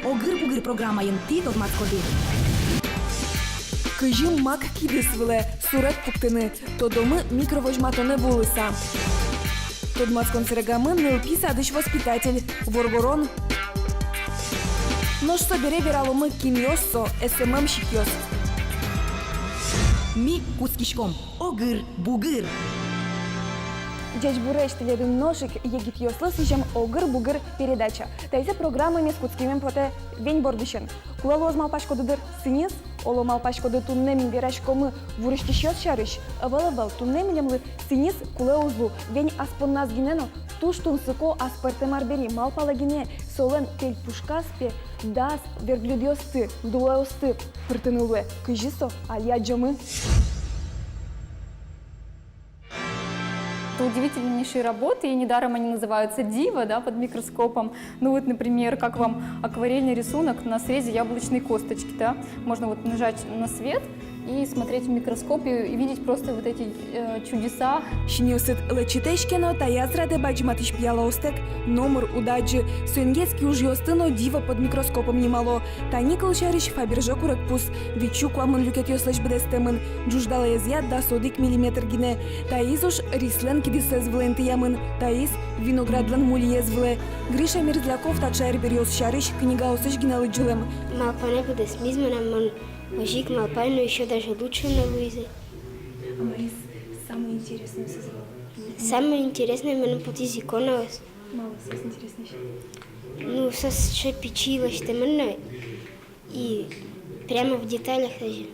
Огыр-бугыр программайын ти Тодмацкоди. Кыжым мак кидисвле, сурет пуктыны, тодомы микровожматоны булыса. Тодмацкон сырагамы нылпи садыш воспитатель, Воргорон. Ношсо бере вераломы киньоссо, СММ щикьос. Ми кускишком. Огыр-бугыр. Дядь Буреш теледин ножик егит йослы сыжам огыр-бугыр передача. Тайзе программами с куцкимен поте вень бордышен. Кулалоз малпашкодыдыр сынис, оло малпашкоды туннемин верашкомы вурыштишёс шарыш. Авал-авал туннеминемлы сынис кулеузлу вень аспонназ гинено туш тунсыко аспартемар бери малпалагине солен кель пушкаспе дас верблюдьосты, дуэосты пыртынылуэ. Кыжисо алия джомы. Это удивительнейшие работы, и недаром они называются диво, да, под микроскопом. Ну вот, например, как вам акварельный рисунок на срезе яблочной косточки, да? Можно вот нажать на свет и смотреть в микроскоп и видеть просто вот эти чудеса. Шиньосыт лечитешкено таязраде баджматыш пьялоостек, номер удаджи, суенгецкий уж йостыно дива под микроскопом немало. Таникл шариш фабержо курекпус, вичук ламын люкет йослеш бедестемын, джуждала язят да содик миллиметр гине. Таиз уж рислен кидисез влен ямын, таиз виноградлен мулиез вле. Гриша Мерзляков тачайр берёс шариш, книга осыш гиналы джилем. Малпане буде смизмана, мужик малпай, но еще даже лучше на Луизе. А Марис самый интересный сезон. Самое интересное мене под езиконалось. Мало сос интересный. Ну, со печилось ты мене. И прямо в деталях даже.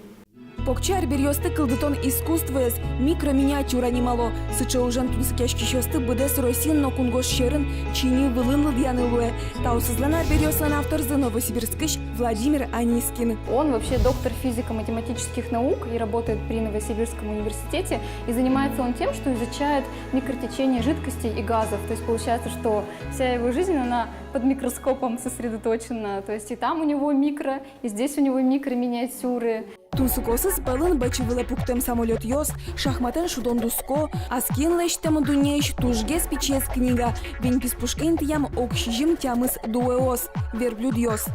Покчар берёсты кылдытон искусствоес микроминиатюра немало. Сыча ужан тунсыкяшки шосты быдес росин но кунгош шерын чини вылын лыдьянылуэ. Таусызлана берёслан автор за Новосибирскыш Владимир Анискин. Он вообще доктор физико-математических наук и работает при Новосибирском университете. И занимается он тем, что изучает микротечение жидкостей и газов. То есть получается, что вся его жизнь, она под микроскопом сосредоточена. То есть и там у него микро, и здесь у него микроминиатюры. Тунсукосыз пылын бачывылы пуктем самолет йос, шахматен шудон дуско, аскин лештем дунеиш тужгес пичес книга, вень писпушкен тям окшижим тямыс дуэос, верблюд йос.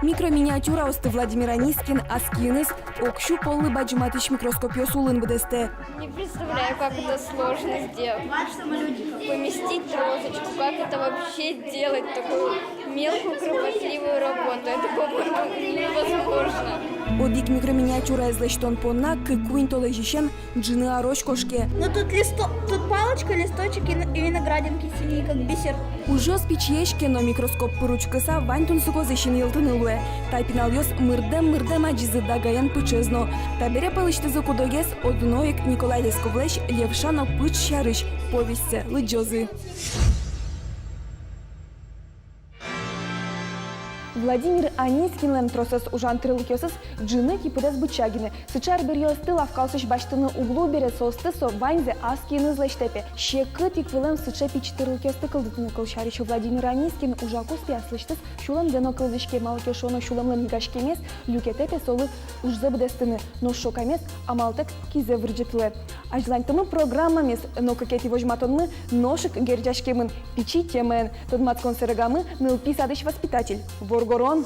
Микроминиатюра осты Владимир Анискин, аскиныс, окшу полы баджиматыш микроскоп йосулын бдесте. Не представляю, как это сложно сделать. Поместить розочку, как это вообще делать, такую мелкую кропотливую работу. Это, по-моему, невозможно. Одик микроминиатюра излештон понна, кыкуин толежишен джины ороч кошке. Ну тут палочка, листочек и виноградинки синие, как бисер. Уже спичешке, но микроскоп поручкаса вань тунсуко зещин елтынылуэ. Тайпинал йос мырдем аджизы дагаян пычезно. Табере пылышты за кудогес одноек Николай Лесковлещ левшано пыч шарыш. Повестся лыджозы. Владимир Анискин лемтросыз ужан трылкесыз джины кипыдес бычагины. Сычар берьёсты лавкалсыш баштыны углу берет состы со ваньзе аскины злештепе. Щекы тиквылем сыча пич трылкесты кылдытыны кылшарыш Владимир Анискин ужакус пяслыштыз шулам дено кылдышке малкешоно шуламлы мигашкемес люкетепе солы ужзы бдестыны. Но шокамес амалтек кизе вырджетлы. Ажлантымы программамес, но какети вожматонмы ношик герджашкемын пичи темен. Тодмацкон сырыгамы нылпи садыш воспитатель. Воргорон.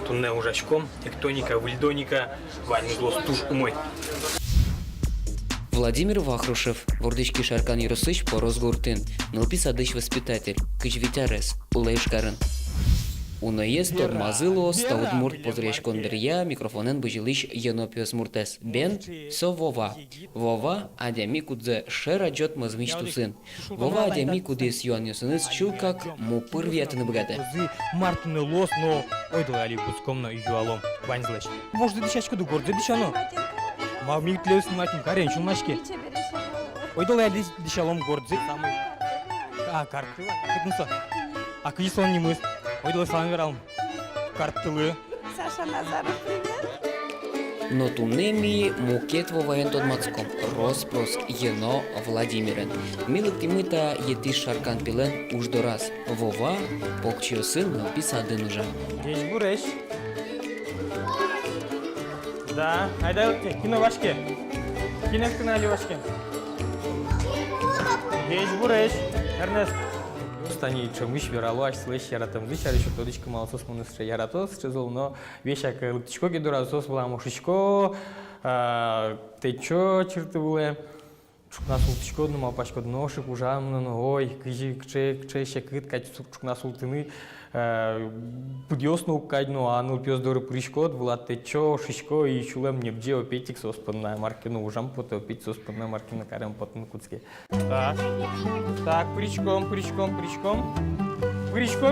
Тунне ужачком, тектоника, выльдоника, вальный глаз туш умой. Владимир Вахрушев, вордычки Шаркан Юросыч по Росгуртын, нылпи садыш воспитатель, кычвитярес, улайшкарын. Унаез тормазыло стаудмурт позреш кондырья микрофонен быжилыш енопиос муртес. Бен со Вова. Вова адями кудзе шера джот мазмич тусын. Вова адями кудес юаньосыныз чул как мупыр вятыны бгаде. Мартыны лос, но ойдала али куском на юалом ваньзлэш. Может, дичачку до гордзе дичано? Мавник тлеус млакин карен чулмашки. Ойдала али дичалом гордзе самый. А, карты, кытнуса. А кыйсон не мыс. Ойдала сам вералым. Карттылы. Саша Назаров, привет. Но туннеми мукет Воваен Тодмацком, Роспрос ено Владимирен. Милы тимыта ети Шаркан пилен уж до раз. Вова покчио сын написадын уже. День буреш. Да, айда кино вашке. Кино канале вашке. Еш буреш. Эрнест. Стани чомыш верало аш слэш яратам. Дышар еще тодичка малосос монастыря яратос. Чезол, но вещак лыптичко гидуразос была мушичко. Течо чертовule. Чукна султичко думал пачко дношик ужамно, ой, кче шекыт кать чукна султыны. Подъёсно укадно, а ну пёс доры пришкот, влад течо, шишко и чулем не где опетик соспанная маркину ужам пото опеть соспанная маркина карем потом куцке. Так, причком. Причком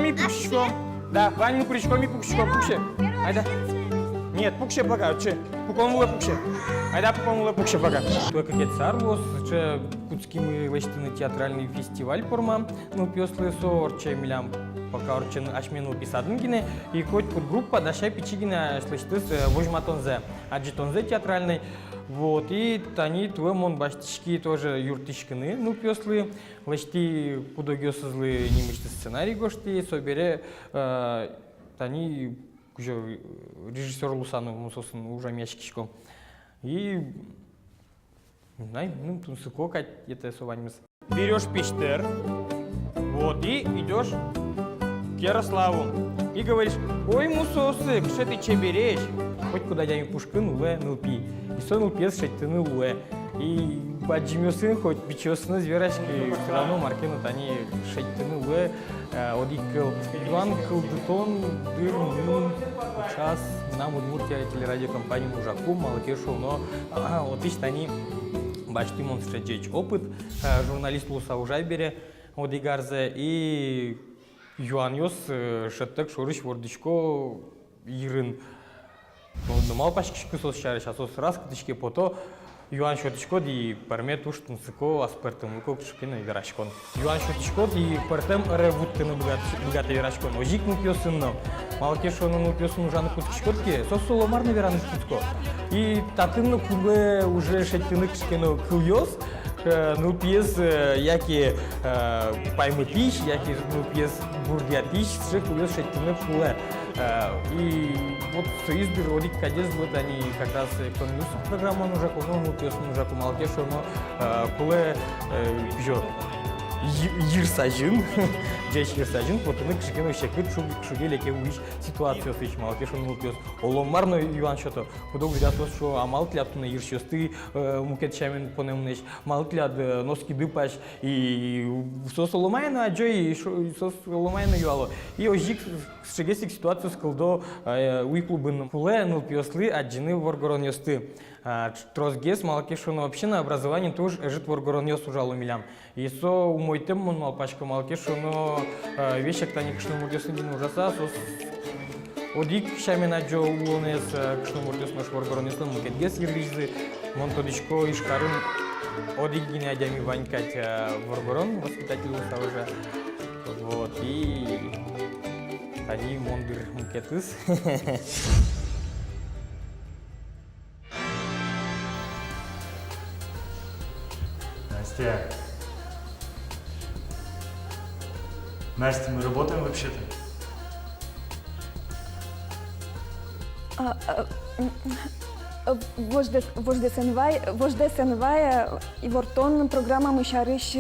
и пукшком. Да, Ваню причком и пукшком, пукше. Айда. Нет, пукше пока, че? Пуком уле пукше. Айда пуком уле пукше пока. Только кет сарлос, че куцки мы лештины театральный фестиваль порма, ну пёслы сор, че милям пока орчен ашмену писадынгине, и хоть подгруппа дашай пичигина слышты с вожматонзе, аджитонзе театральный. Вот, и тани твемон баштишки тоже юртишкины, ну пёслы, лешти кудогёсызлы немышты сценарий гошти, собере тани уже режиссер Лусану Мусосын уже мяшкишко. И не знаю, ну тут сколько это суванимс. Берешь пиштер, вот, и идешь к Ярославу и говоришь: ой, Мусосы, что ты че берешь? Хоть куда я пушкин уле нылпи, и сон улпес шать ты нылуэ. И поджимёсын хоть бичёсны зверашки, все равно маркинут они шать ты нылуэ. Одикл Иван Кылдытон дыр час нам Удмуртия телерадиокомпания Мужаку Малакешу, но вот ищет они бачты монстрэджеч опыт журналист Луса Ужайбере Одигарзе и Юаньос шеттек шорыш вордичко ирын. Ну мал пашкишки сос шарыш, а сос раз кытышке пото Юан шотичко ди пармет уж тунсыко аспертым выко кшкина верашкон. Юан шотичко ди партем ревутканы богатый верашкон. Ожик ну пёсынно. Малкешону ну пёсын ужаны куткишкотки. Сос соломарны вераны кутко. И татынно кубе уже шеттыны кшкино кылёс. Ну пьес яки паймытиш, яки ну пьес бурдиатиш, шек кылёс шеттыны куле. И вот союз бюродик кадес вот они как раз экономист программа уже ну пьесу уже помалкешу, но куле бьё Ирсажин, Джейш Ирсажин, вот он кшикину шекыт шугели ке увидишь ситуацию с этим малкешом ну пьес. Оломарно Иван что-то подол говорят что амалтлят на иршёсты мукетчамин понемнеш, малтлят носки дыпаш и сос оломайно а Джей сос оломайно юало. И ожик шегесик ситуацию сколдо уиклубын куле ну пьеслы аджины воргоронёсты. Трозгес малкешону вообще на образование тоже жит воргоронёс ужалу милям. И со умой тем мон малпачка малкешону вещак тани кшному дёсындин ужаса сос одик шамена джо улонес кшному дёснаш воргоронёслы мукетгес ирвизы монтодичко ишкарын одик гине адями ванькать воргорон воспитатель уса уже. Вот и они мондыр мукетыс. Настя, мы работаем вообще-то? Вожде сенвай и вортон программа мышарыш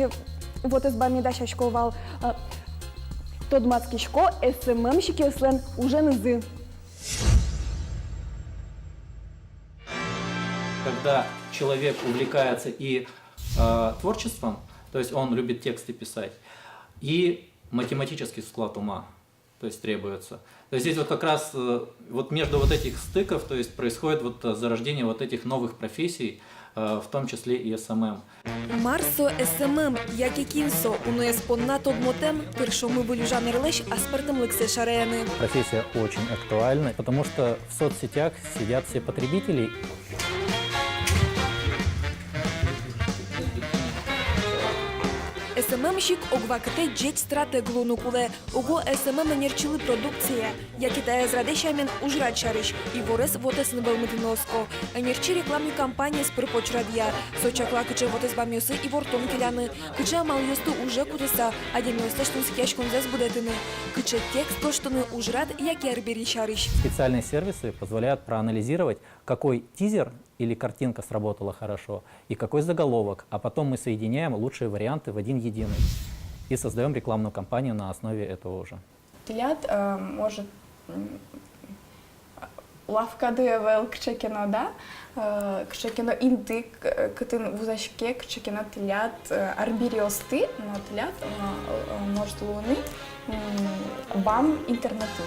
вот из бами дашашковал тодмацкишко СММщики слен уже нызы. Когда человек увлекается и творчеством, то есть он любит тексты писать, и математический склад ума, то есть требуется. То есть здесь вот как раз вот между вот этих стыков, то есть происходит вот зарождение вот этих новых профессий, в том числе и СММ. Марсо СММ, як і кінсо, уно еспонна тодмотем, першому вилюжан релеш, аспертом лексе шарены. Профессия очень актуальна, потому что в соцсетях сидят все потребители. СММщик огвакте джеть стратеглу нукуле, ого СММ нерчили продукция, як і та зрадешамен ужрад шариш, і ворес вотес небелмитиноско. Нерчи рекламні кампанії з припочрадія, сочакла киче вотес бамьоси і вортон киляни, киче амалйосту уже кутеса, а дямьосе штунскеш конзес будетини, киче текст коштуны ужрад, як і арбери шариш. Специальные сервисы позволяют проанализировать, какой тизер или картинка сработала хорошо, и какой заголовок, а потом мы соединяем лучшие варианты в один единый и создаем рекламную кампанию на основе этого уже. Тілят може лавкади вел кчекіно, да? Кчекіно інти, китин вузачке, кчекіно тілят арбіріости, но тілят може луни бам интернету.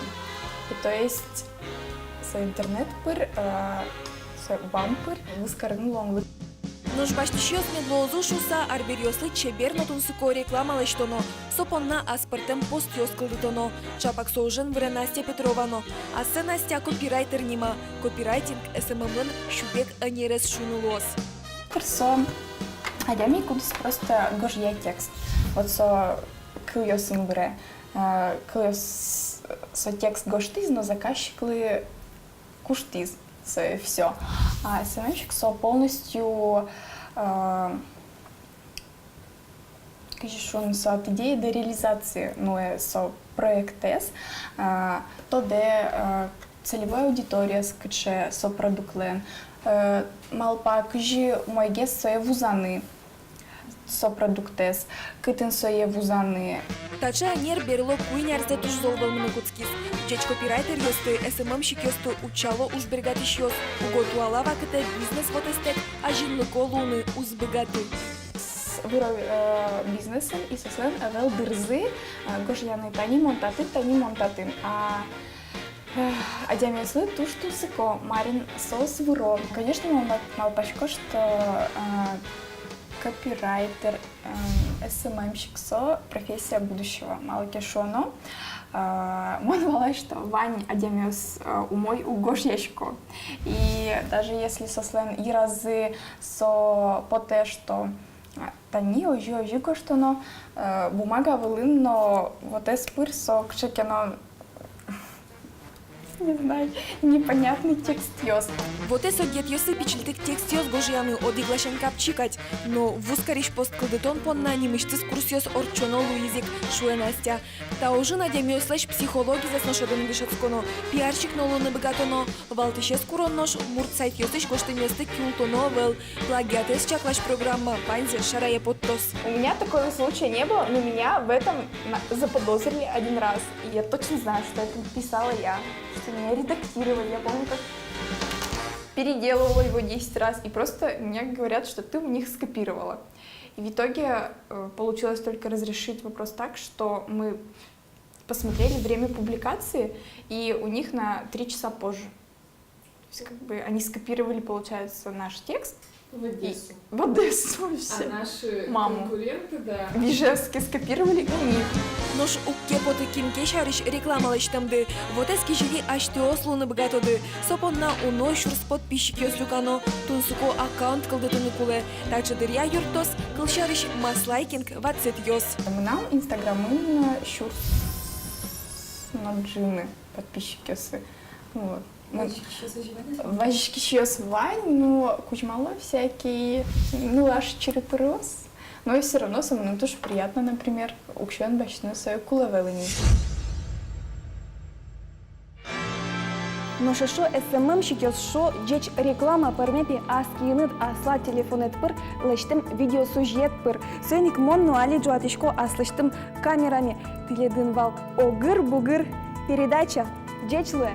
И то есть с интернет пыр, с бам пыр, выскарнул он. Нож баштишиос медлоозу шуса арбериослы чеберно тунсуко рекламалаштоно, сопонна аспартем постиос кылдытоно, чапак соужен вре Настя Петровано, а се Настя копирайтер нима, копирайтинг СММ щупек анерес шунулос. Со адями кудыс просто гожья текст. Вот со кыльосым вре, кыльос со текст гоштиз, но заказчиклы куштиз. Все. А СММщик со полностью он со от идеи до реализации, ну со проект С, то де целевая аудитория скаче со продуклен, малпа кжи мой гест со вузаны со продуктес, кытын со вузаны. Тача анер берло куйнярзе туш золбал многуцкис. Джеч копирайтер ёсты, СММщик ёсты учало уж бригатиш ёс. Уготу алава кыте бизнес вот эстек, а жинлыко луны узбыгаты. Выров бизнесен и сослен авел дырзы, гожьяны тани монтатын. А дямеслы туш тусыко, марин сос выро. Конечно, малпачко, что копирайтер, СММщик со профессия будущего. Мало кешоно. Мон валай, что Вань адемиос умой угожьяшко. И даже если сослен и разы со поте, что тани ожи что но бумага вылын, но вот эспыр со кшекено не знаю, непонятный текст ёс. Вот это дед ёсы печельтик текст ёс гожьяны одиглашен капчикать, но в ускориш посткалдетон понна немыштыс курс ёс орчоно луизик шуе Настя. Та уже надям ёслэш психологи засношадын вишацконо, пиарщик нолуны богатоно, валтышес куроннош, муртсайт ёсыш коштын ёсты кюлтоно вел, плагиатес чаклаш программа, панзе шарая подтос. У меня такого случая не было, но меня в этом заподозрили один раз. И я точно знаю, что это писала я, что меня редактировали. Я помню, как переделывала его 10 раз, и просто мне говорят, что ты у них скопировала. И в итоге получилось только разрешить вопрос так, что мы посмотрели время публикации, и у них на 3 часа позже. То есть как бы они скопировали, получается, наш текст. В Одессу. В Одессу все. А наши маму. конкуренты, да. В Ижевске скопировали у них. Нож уккепоты кимке шариш рекламалаштамды, вот эски жили ашты ослуны богатоды, сопонна уной шурс подписчик ёслюкано, тунсуко аккаунт кылдытыны куле, также дырья юртос, кылшариш маслайкинг вацет ёс. Нам инстаграмын шурс наджины подписчики. Вот. Вачки сейчас Вань, ну, кучмало всякие, ну, аж черепырос. Но и все равно со мной тоже приятно, например, укшен бачную свою кулавелыни. Но шо СММщик шо джеч реклама пармепи аскинет асла телефонет пыр лештем видеосюжет пыр. Сыник монну али джуатишко аслыштым камерами. Тиледын вал огыр-бугыр передача джечлы.